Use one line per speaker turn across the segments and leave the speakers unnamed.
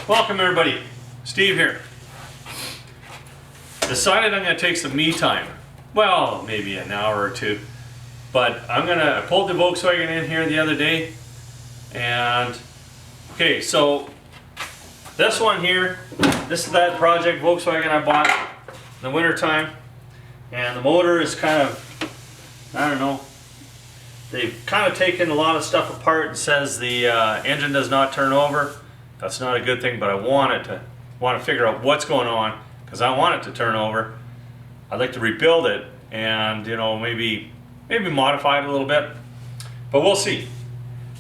Welcome everybody, Steve here. Decided I'm going to take some me time. Well, maybe an hour or two. But I pulled the Volkswagen in here the other day. And, okay, so this one here, this is that project Volkswagen I bought in the winter time. And the motor is kind of, I don't know, they've kind of taken a lot of stuff apart and says the engine does not turn over. That's not a good thing, but I want to figure out what's going on because I want it to turn over. I'd like to rebuild it and maybe modify it a little bit, but we'll see.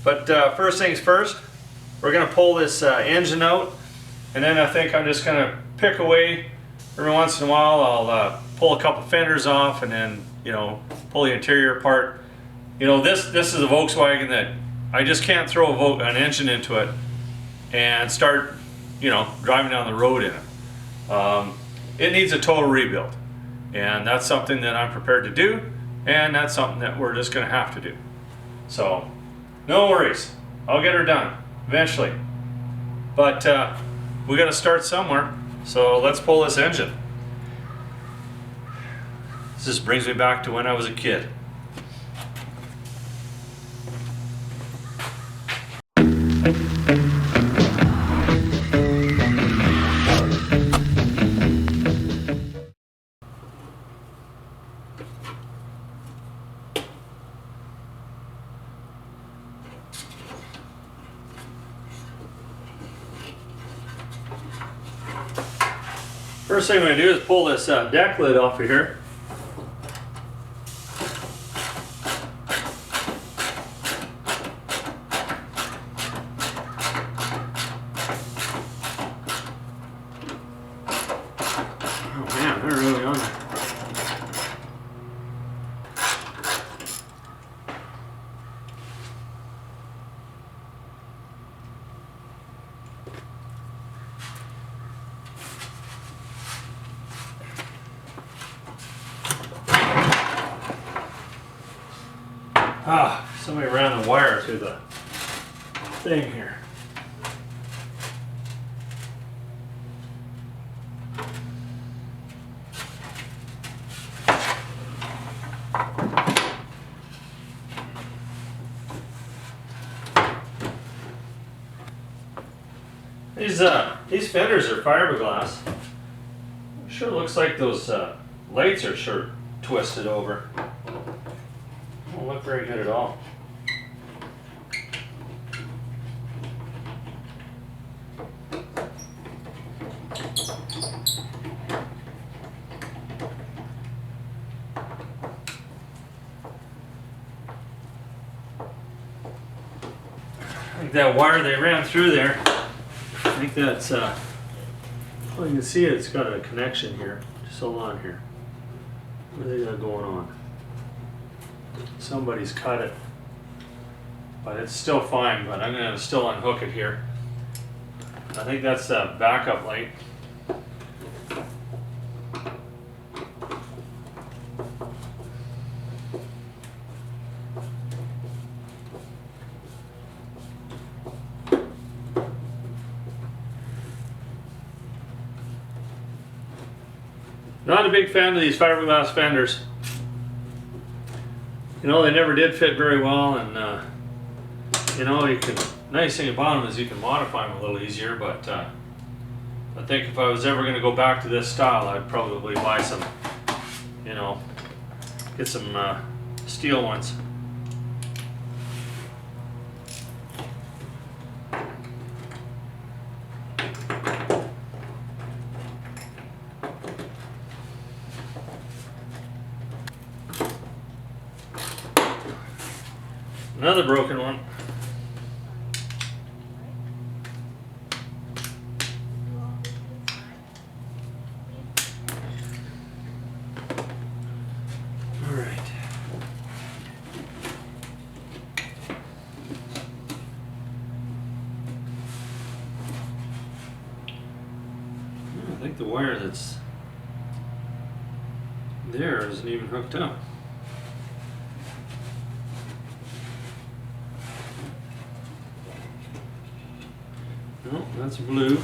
But first things first, we're going to pull this engine out, and then I think I'm just going to pick away every once in a while. I'll pull a couple fenders off and then pull the interior apart. This is a Volkswagen that I just can't throw an engine into it and start driving down the road in it. It needs a total rebuild, and that's something that I'm prepared to do, and that's something that we're just going to have to do. So no worries, I'll get her done eventually, but we got to start somewhere. So let's pull this engine. This just brings me back to when I was a kid. First thing I'm going to do is pull this deck lid off of here. Oh man, they're really on there. Somebody ran the wire through the thing here. These fenders are fiberglass. Sure looks like those lights are sure twisted over. Don't look very good at all. I think that wire they ran through there, I think that's, well, you can see it's got a connection here. Just hold on here. What do they got going on? Somebody's cut it, but it's still fine, but I'm going to still unhook it here. I think that's a backup light. Not a big fan of these fiberglass fenders. They never did fit very well, and nice thing about them is you can modify them a little easier, but I think if I was ever going to go back to this style, I'd probably buy some, get some steel ones. Another broken one. All right. I think the wire that's there isn't even hooked up. No, That's blue.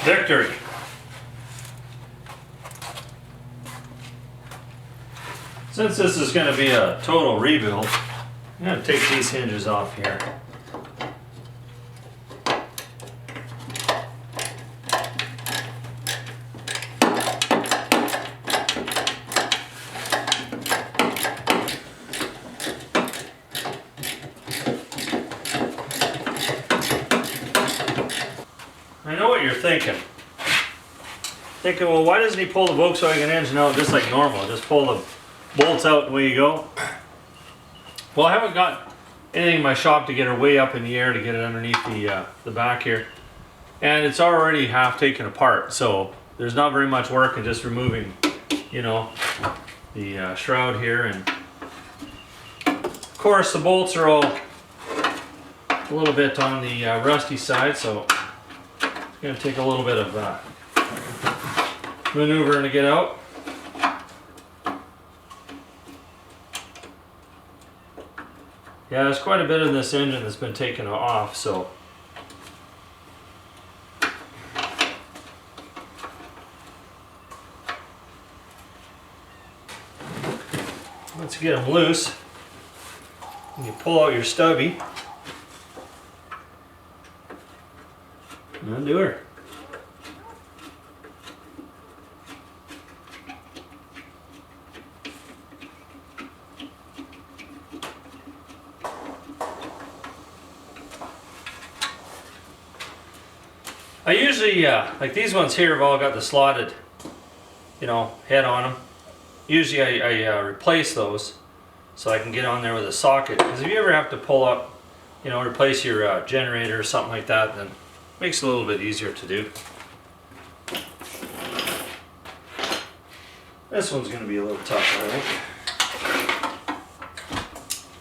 Victory. Since this is going to be a total rebuild, I'm going to take these hinges off here. I know what you're thinking. Well, why doesn't he pull the Volkswagen engine out just like normal? Just pull the bolts out and away you go. Well, I haven't got anything in my shop to get her way up in the air to get it underneath the back here. And it's already half taken apart, so there's not very much work in just removing, you know, the shroud here. And of course the bolts are all a little bit on the rusty side, so it's going to take a little bit of maneuvering to get out. Yeah, there's quite a bit of this engine that's been taken off, so once you get them loose, you pull out your stubby and undo her. I usually, like these ones here have all got the slotted, you know, head on them. Usually I replace those so I can get on there with a socket. Because if you ever have to pull up, you know, replace your generator or something like that, then it makes it a little bit easier to do. This one's going to be a little tougher, I think.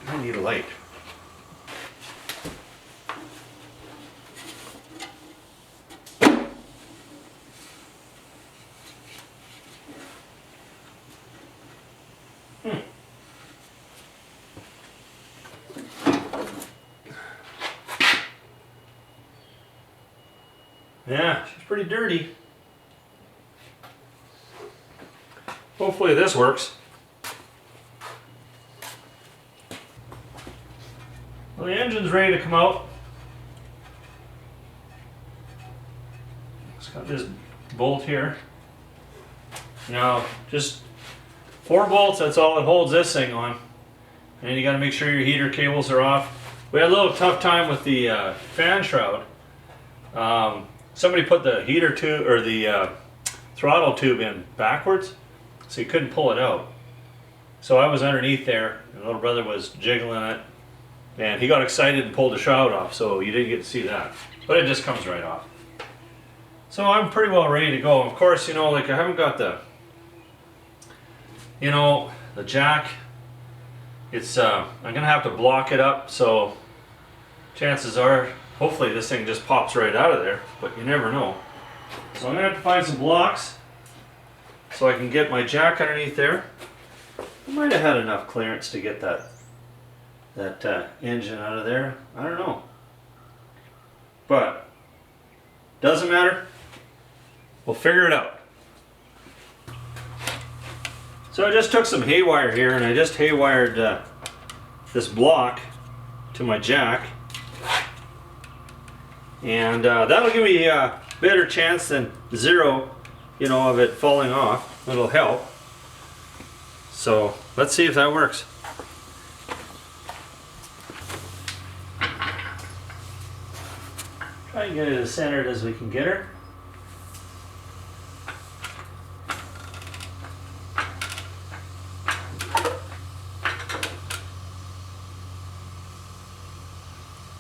I need a light. Yeah, she's pretty dirty. Hopefully this works. Well, the engine's ready to come out. It's got this bolt here. Now, just 4 bolts, that's all it holds this thing on. And you got to make sure your heater cables are off. We had a little tough time with the fan shroud. Somebody put the heater tube or the throttle tube in backwards, so you couldn't pull it out. So I was underneath there, and little brother was jiggling it, and he got excited and pulled the shroud off, so you didn't get to see that. But it just comes right off. So I'm pretty well ready to go. Of course, you know, like I haven't got the, you know, the jack. It's I'm gonna have to block it up, so chances are, hopefully this thing just pops right out of there, but you never know. So I'm gonna have to find some blocks so I can get my jack underneath there. I might have had enough clearance to get that engine out of there. I don't know. But doesn't matter. We'll figure it out. So I just took some haywire here and I just haywired this block to my jack. And that'll give me a better chance than 0, you know, of it falling off. It'll help. So let's see if that works. Try and get it as centered as we can get her.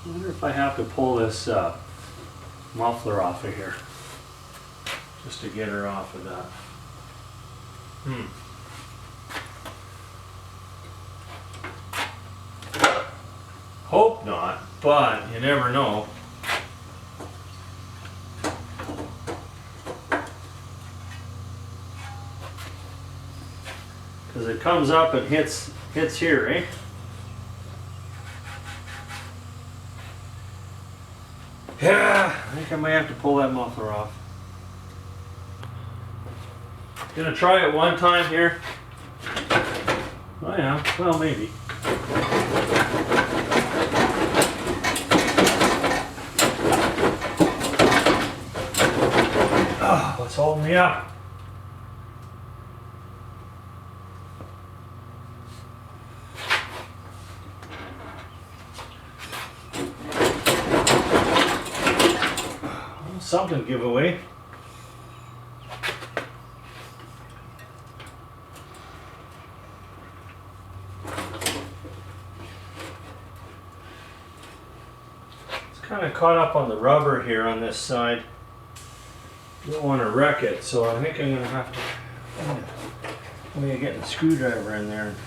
I wonder if I have to pull this muffler off of here just to get her off of that. Hope not, but you never know. because it comes up and hits here, eh? Yeah, I think I might have to pull that muffler off. Gonna try it one time here. Oh yeah, well maybe. Oh, what's holding me up? Something giveaway. It's kind of caught up on the rubber here on this side. Don't want to wreck it, so I think I'm going to have to get the screwdriver in there and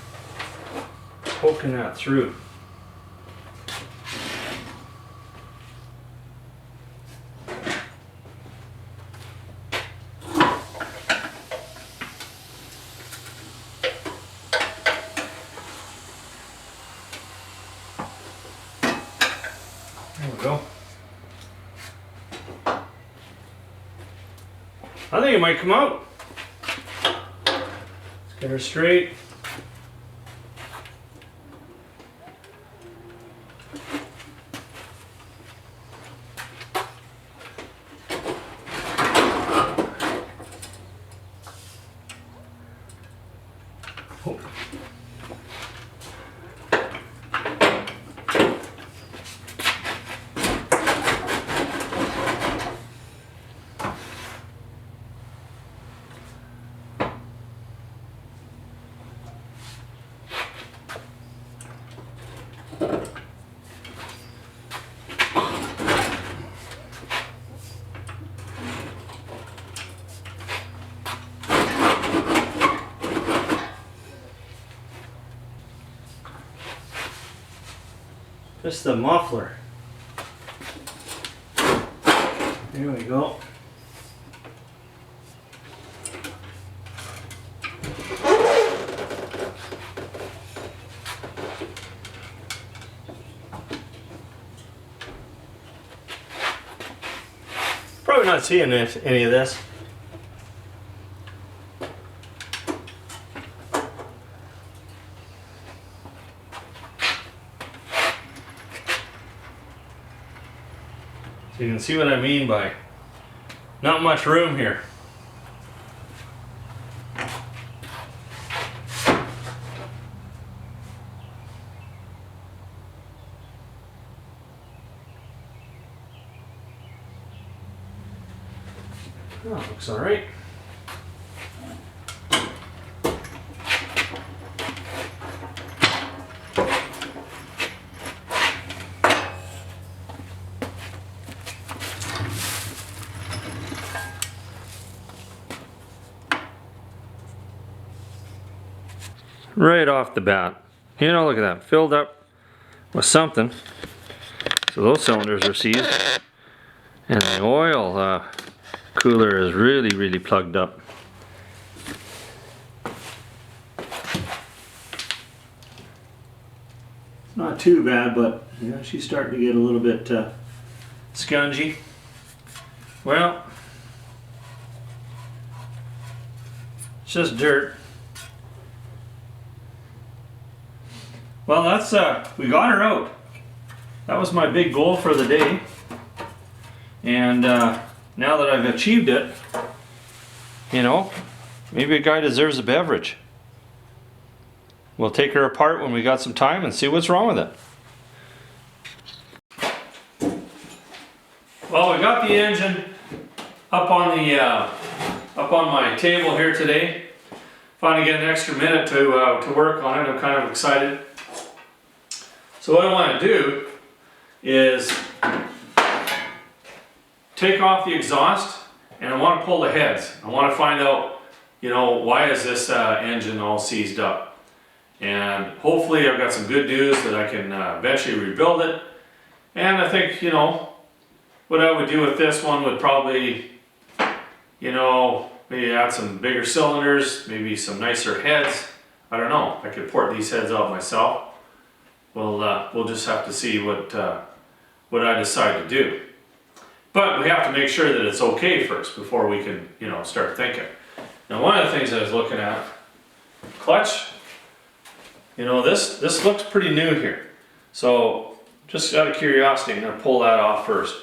poking that through. There we go. I think it might come out. Let's get her straight. Oh. Just the muffler. There we go. Probably not seeing any of this. So you can see what I mean by not much room here. Oh, looks all right. Right off the bat, you know, look at that, filled up with something. So those cylinders are seized, and the oil cooler is really plugged up. Not too bad, but you know, she's starting to get a little bit scungy. Well, it's just dirt. Well, that's we got her out. That was my big goal for the day, and now that I've achieved it, you know, maybe a guy deserves a beverage. We'll take her apart when we got some time and see what's wrong with it. Well, we got the engine up on my table here today. Finally get an extra minute to work on it. I'm kind of excited. So what I want to do is take off the exhaust, and I want to pull the heads. I want to find out, you know, why is this engine all seized up? And hopefully I've got some good news that I can eventually rebuild it. And I think, you know, what I would do with this one would probably, you know, maybe add some bigger cylinders, maybe some nicer heads. I don't know. I could port these heads out myself. We'll just have to see what I decide to do. But we have to make sure that it's okay first before we can, you know, start thinking. Now, one of the things I was looking at, clutch. You know, this looks pretty new here. So, just out of curiosity, I'm going to pull that off first.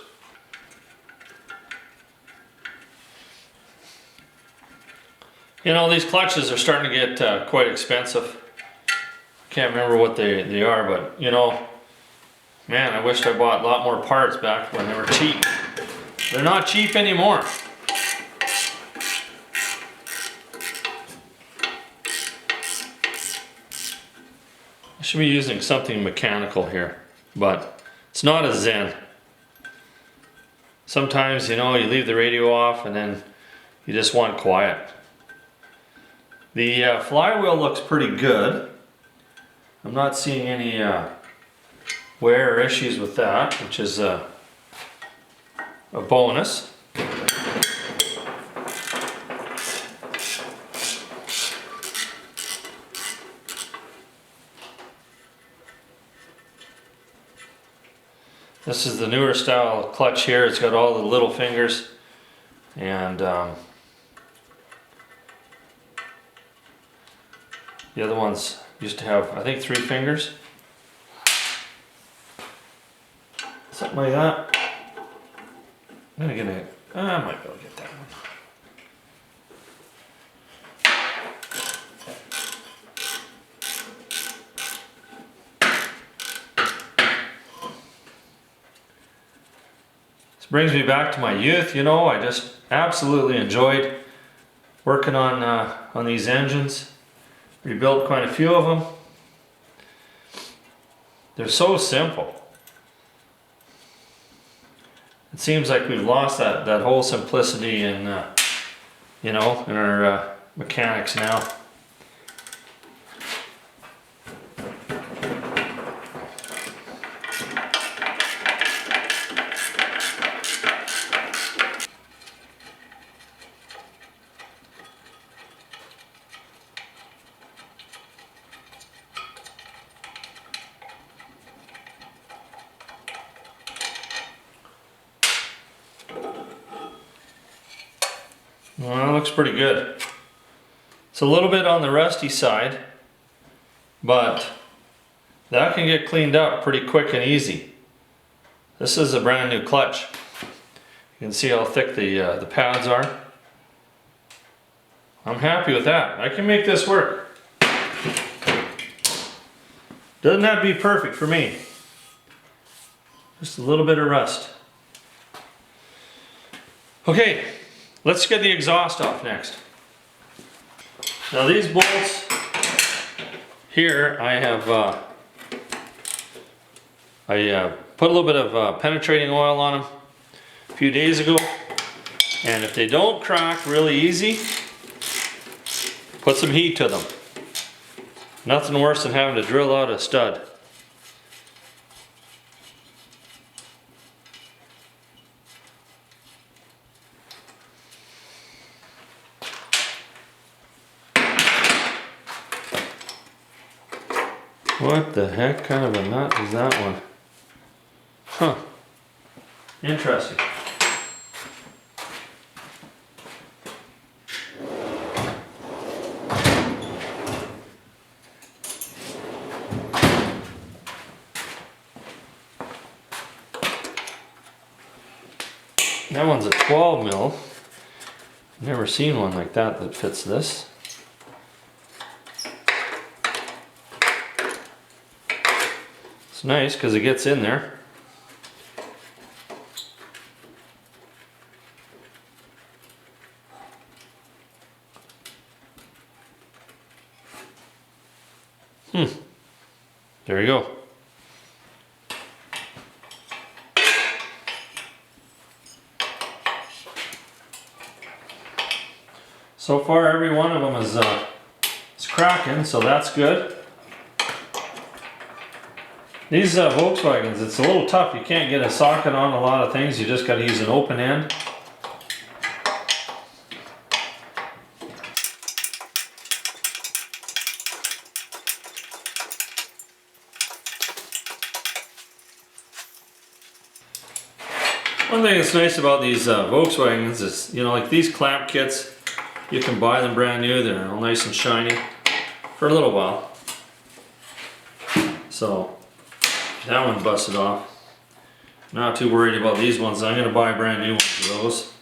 You know, these clutches are starting to get quite expensive. Can't remember what they are, but you know, man, I wished I bought a lot more parts back when they were cheap. They're not cheap anymore. I should be using something mechanical here, but it's not a Zen. Sometimes, you know, you leave the radio off and then you just want quiet. The flywheel looks pretty good. I'm not seeing any wear or issues with that, which is a bonus. This is the newer style clutch here. It's got all the little fingers, and the other ones used to have, I think, 3 fingers. Something like that. I might be able to get that one. This brings me back to my youth, you know. I just absolutely enjoyed working on these engines. Rebuilt quite a few of them. They're so simple. It seems like we've lost that whole simplicity in, you know, in our mechanics now. Well, that looks pretty good. It's a little bit on the rusty side, but that can get cleaned up pretty quick and easy. This is a brand new clutch. You can see how thick the pads are. I'm happy with that. I can make this work. Doesn't have to be perfect for me. Just a little bit of rust. Okay. Let's get the exhaust off next. Now these bolts here, I have put a little bit of penetrating oil on them a few days ago, and if they don't crack really easy, put some heat to them. Nothing worse than having to drill out a stud. What the heck kind of a nut is that one? Huh. Interesting. That one's a 12 mil. Never seen one like that fits this. It's nice because it gets in there. There you go. So far every one of them is cracking, so that's good. These Volkswagens, it's a little tough. You can't get a socket on a lot of things. You just got to use an open end. One thing that's nice about these Volkswagens is, you know, like these clamp kits, you can buy them brand new. They're all nice and shiny for a little while. So that one busted off. Not too worried about these ones. I'm going to buy brand new ones of those.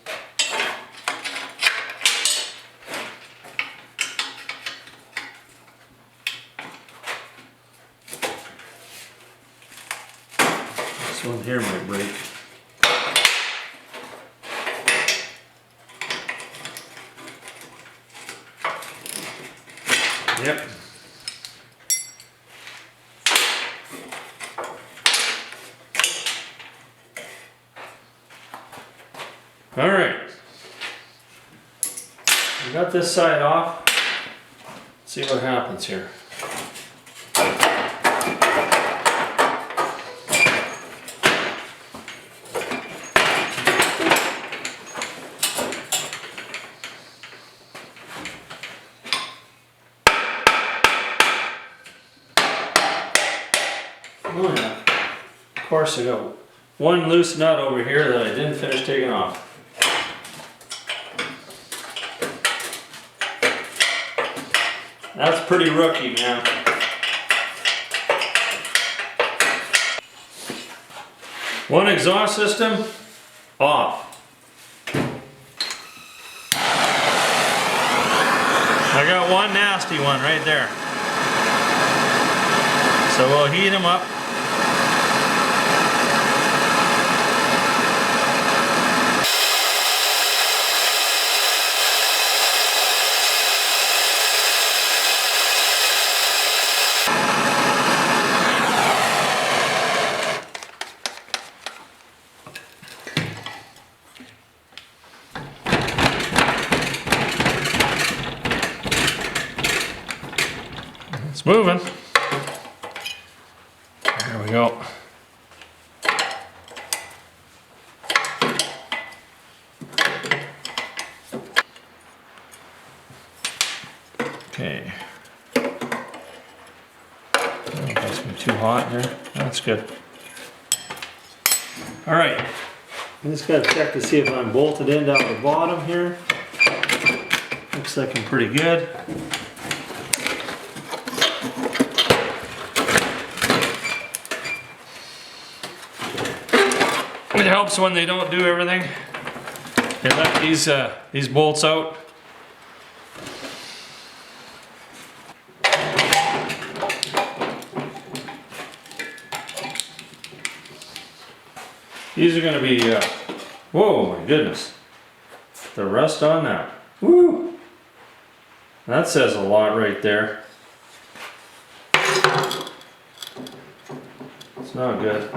This one here might break. Yep. All right. We got this side off. Let's see what happens here. Oh yeah, of course I got one loose nut over here that I didn't finish taking off. That's pretty rookie, man. One exhaust system off. I got one nasty one right there. So we'll heat them up. It's moving. There we go. Okay. That's been too hot here. That's good. All right. I just got to check to see if I'm bolted in down the bottom here. Looks like I'm pretty good. It helps when they don't do everything. They let these bolts out. These are going to be, whoa, my goodness. The rust on that. Woo! That says a lot right there. It's not good.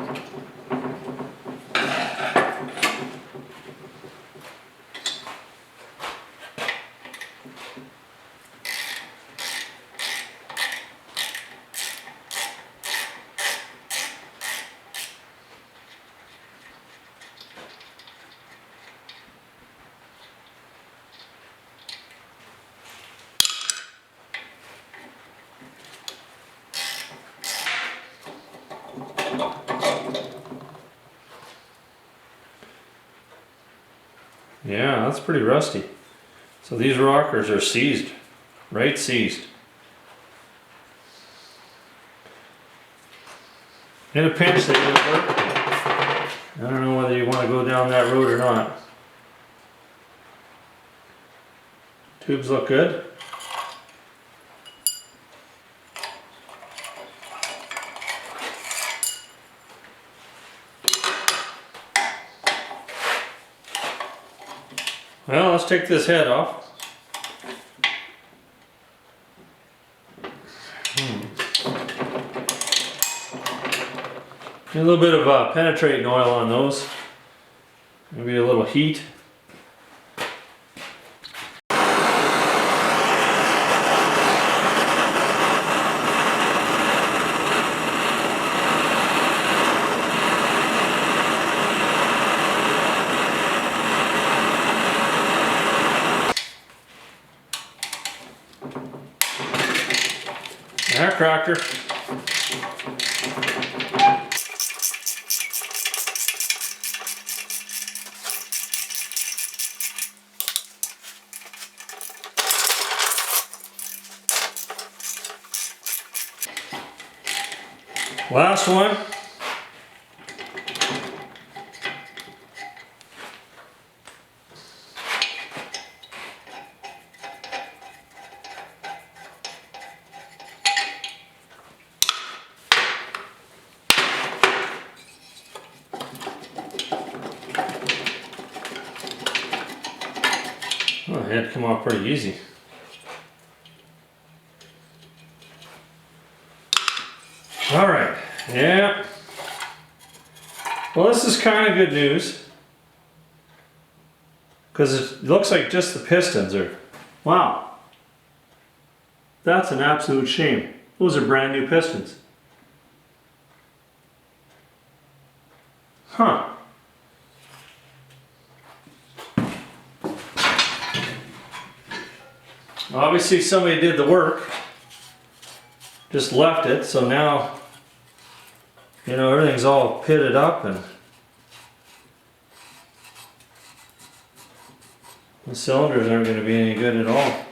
Yeah, that's pretty rusty. So these rockers are seized, right seized. In a pinch they would work. I don't know whether you want to go down that road or not. Tubes look good. Well, let's take this head off. A little bit of penetrating oil on those. Maybe a little heat. Air cracker. Last one. Oh, it had to come off pretty easy. All right, yeah. Well, this is kind of good news because it looks like just the pistons are, wow. That's an absolute shame. Those are brand new pistons. Huh. Obviously somebody did the work, just left it, so now, you know, everything's all pitted up and the cylinders aren't going to be any good at all.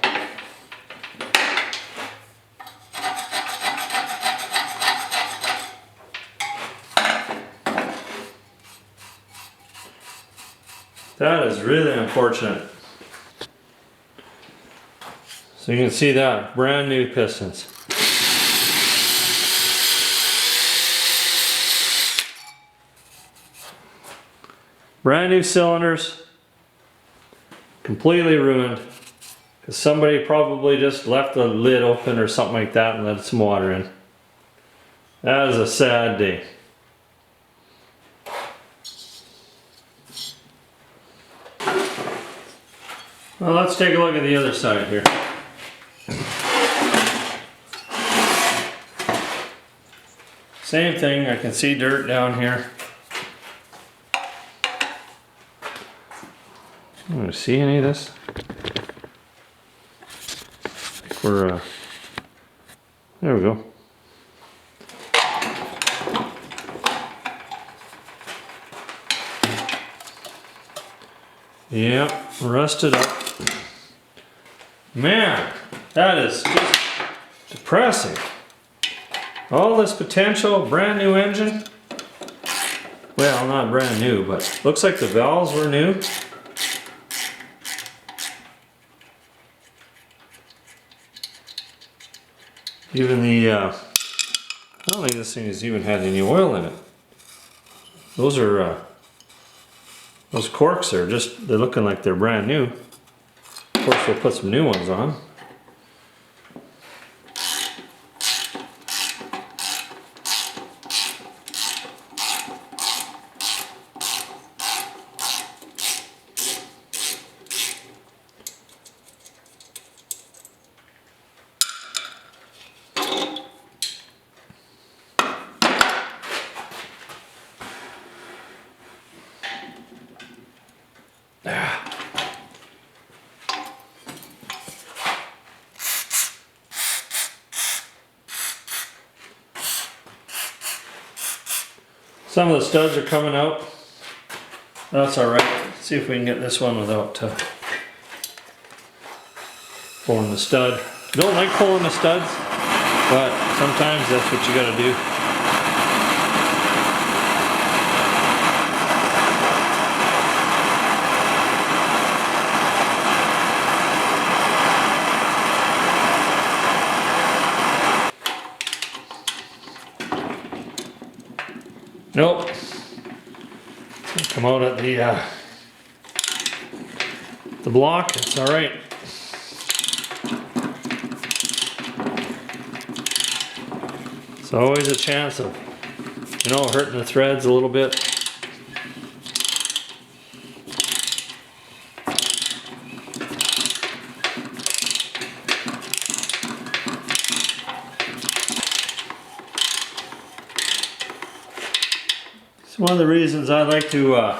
That is really unfortunate. So you can see that, brand new pistons. Brand new cylinders, completely ruined, because somebody probably just left the lid open or something like that and let some water in. That is a sad day. Well, let's take a look at the other side here. Same thing, I can see dirt down here. Do you see any of this? I think we're, there we go. Yep, rusted up. Man, that is just depressing. All this potential, brand new engine. Well, not brand new, but looks like the valves were new. Even the, I don't think this thing has even had any oil in it. Those are, those corks are just, they're looking like they're brand new. Of course, we'll put some new ones on. Some of the studs are coming out. That's alright. See if we can get this one without pulling the stud. I don't like pulling the studs, but sometimes that's what you gotta do. Nope. Come out at the block. It's all right. It's always a chance of, you know, hurting the threads a little bit. It's one of the reasons I like to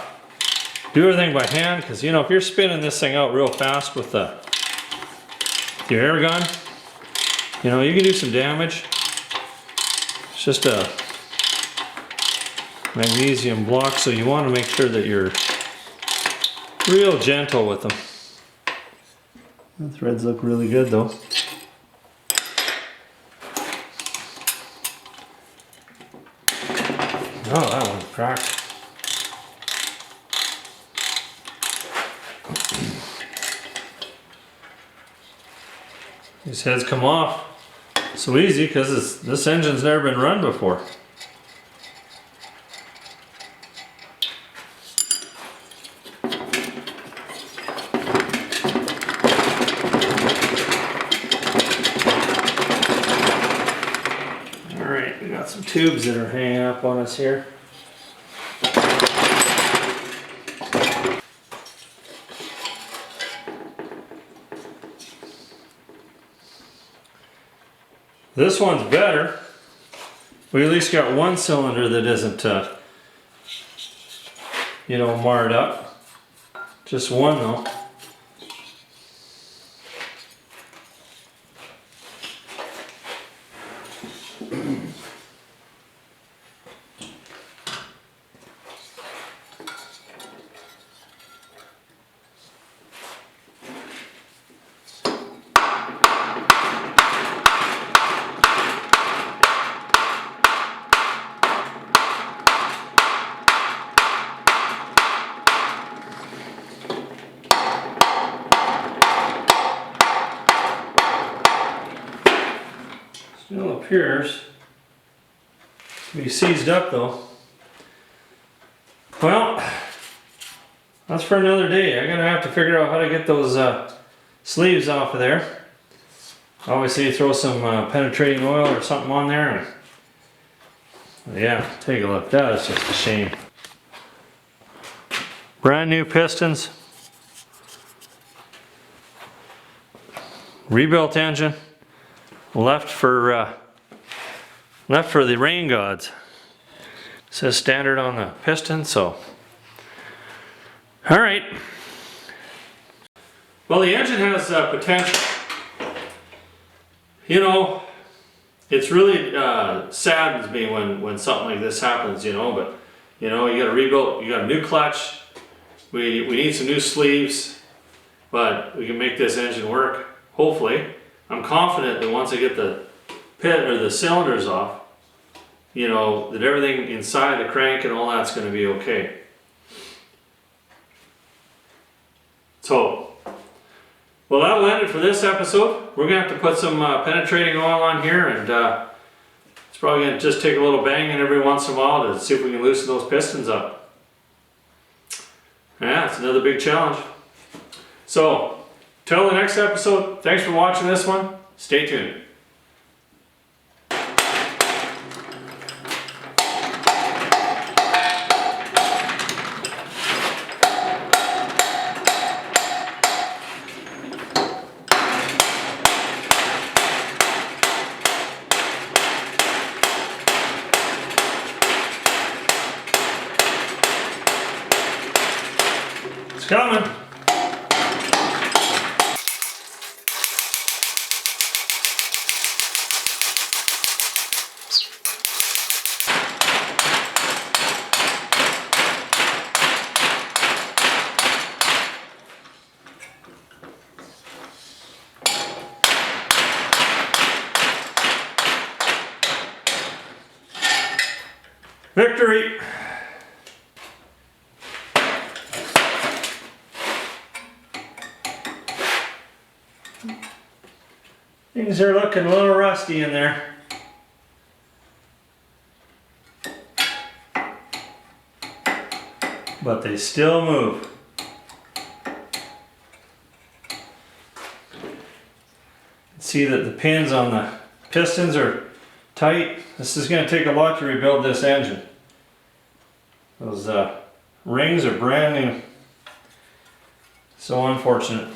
do everything by hand, because you know, if you're spinning this thing out real fast with your air gun, you know, you can do some damage. It's just a magnesium block, so you want to make sure that you're real gentle with them. The threads look really good though. These heads come off so easy because this engine's never been run before. Alright, we got some tubes that are hanging up on us here. This one's better. We at least got one cylinder that isn't, you know, marred up. Just one though. Still appears to be seized up though. Well, that's for another day. I'm gonna have to figure out how to get those sleeves off of there. Obviously throw some penetrating oil or something on there. And yeah, take a look. That is just a shame. Brand new pistons. Rebuilt engine. Left for the rain gods. It says standard on the piston, so. All right. Well, the engine has potential. You know, it's really saddens me when something like this happens, you know, but you know, you got to rebuild, you got a new clutch, we need some new sleeves, but we can make this engine work, hopefully. I'm confident that once I get the pit or the cylinders off, you know, that everything inside the crank and all that's going to be okay. So, well, that'll end it for this episode. We're going to have to put some penetrating oil on here, and it's probably going to just take a little banging every once in a while to see if we can loosen those pistons up. Yeah, it's another big challenge. So, till the next episode, thanks for watching this one. Stay tuned. It's coming. Victory! Things are looking a little rusty in there. But they still move. See that the pins on the pistons are tight. This is going to take a lot to rebuild this engine. Those rings are brand new. So unfortunate.